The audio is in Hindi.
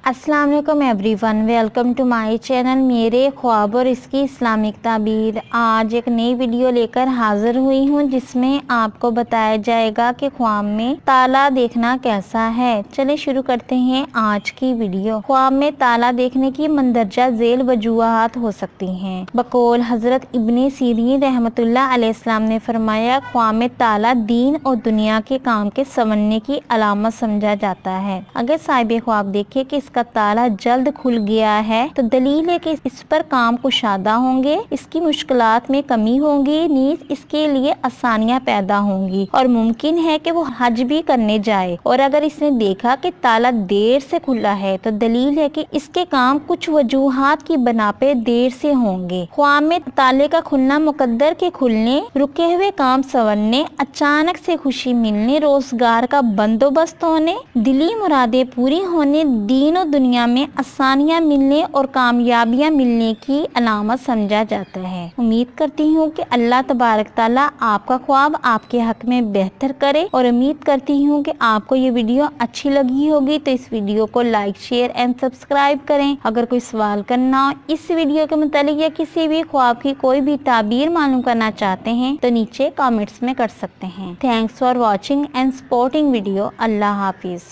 अस्सलाम वालेकुम everyone, welcome to my channel मेरे ख्वाब और इसकी इस्लामिक ताबीर। आज एक नई वीडियो लेकर हाजिर हुई हूँ जिसमें आपको बताया जाएगा कि ख्वाब में ताला देखना कैसा है। चले शुरू करते हैं आज की वीडियो। ख्वाब में ताला देखने की मंदरजा झेल वजूहात हो सकती हैं। बकौल हजरत इब्ने सीरीन रहमतुल्लाह अलैहिस्सलाम ने फरमाया, ख्वाब में ताला दीन और दुनिया के काम के संवरने की अलामत समझा जाता है। अगर साहिब ख्वाब देखे कि का ताला जल्द खुल गया है तो दलील है कि इस पर काम कुशादा होंगे, इसकी मुश्किलात में कमी होगी, नीज इसके लिए आसानियां पैदा होंगी और मुमकिन है कि वो हज भी करने जाए। और अगर इसने देखा कि ताला देर से खुला है तो दलील है कि इसके काम कुछ वजूहात की बना पे देर से होंगे। ख्वाब में ताले का खुलना मुकद्दर के खुलने, रुके हुए काम संवरने, अचानक से खुशी मिलने, रोजगार का बंदोबस्त होने, दिली मुरादें पूरी होने, दीन दुनिया में आसानियां मिलने और कामयाबियां मिलने की अलामत समझा जाता है। उम्मीद करती हूँ कि अल्लाह तबारक ताला आपका ख्वाब आपके हक में बेहतर करे और उम्मीद करती हूँ कि आपको ये वीडियो अच्छी लगी होगी। तो इस वीडियो को लाइक, शेयर एंड सब्सक्राइब करें। अगर कोई सवाल करना हो इस वीडियो के मुतालिक या किसी भी ख्वाब की कोई भी ताबीर मालूम करना चाहते हैं तो नीचे कॉमेंट्स में कर सकते हैं। Thanks for watching and supporting video. Allah Hafiz.